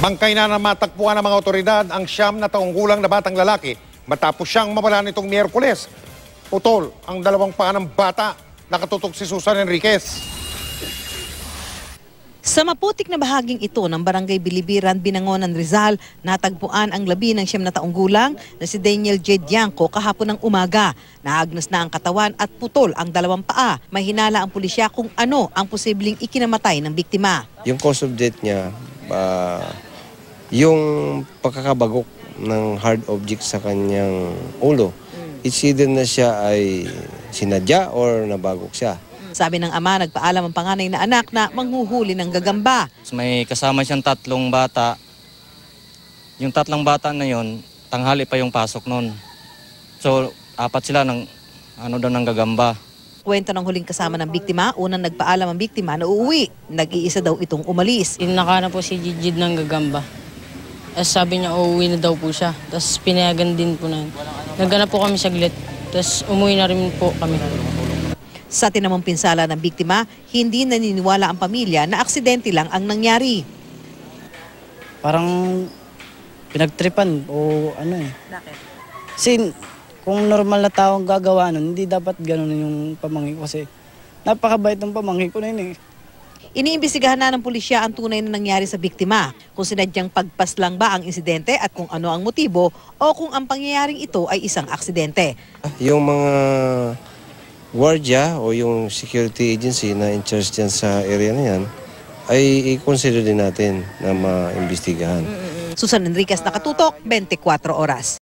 Bangkay na matagpuan ng mga otoridad ang 9 na taong gulang na batang lalaki matapos siyang mawala nitong Miyerkules. Putol ang 2 paa ng bata. Nakatutok si Susan Enriquez. Sa maputik na bahaging ito ng Barangay Bilibiran, Binangonan, Rizal, natagpuan ang labi ng 9 na taong gulang na si Daniel J. Dianco kahapon ng umaga. Naagnas na ang katawan at putol ang 2 paa. May hinala ang pulisya kung ano ang posibleng ikinamatay ng biktima. Yung cause of death niya, yung pagkakabagok ng hard object sa kanyang ulo. It's either na siya ay sinadya or nabagok siya. Sabi ng ama, nagpaalam ang panganay na anak na manghuhuli ng gagamba. May kasama siyang 3 bata. Yung 3 bata na yon, tanghali pa yung pasok nun. So, 4 sila ng ng gagamba. Kwento ng huling kasama ng biktima, unang nagpaalam ang biktima na uuwi. Nag-iisa daw itong umalis. Inaka na po si Jijid ng gagamba. Sabi niya uuwi na daw po siya. Tapos pinayagan din po na. Naghanap po kami saglit. Tapos umuwi na rin po kami. Sa tinamang pinsala ng biktima, hindi naniniwala ang pamilya na aksidente lang ang nangyari. Parang pinagtripan o ano eh. Bakit? Kasi kung normal na tao ang gagawa nun, hindi dapat ganun yung pamangkin ko kasi napakabait ng pamangkin ko na yun eh. Iniimbestigahan na ng pulisya ang tunay na nangyari sa biktima, kung sinadyang pagpaslang ba ang insidente at kung ano ang motibo o kung ang pangyayaring ito ay isang aksidente. Yung mga guardia o yung security agency na in charge dyan sa area na yan, ay i-consider din natin na maimbestigahan. Susan Enriquez, Nakatutok, 24 Oras.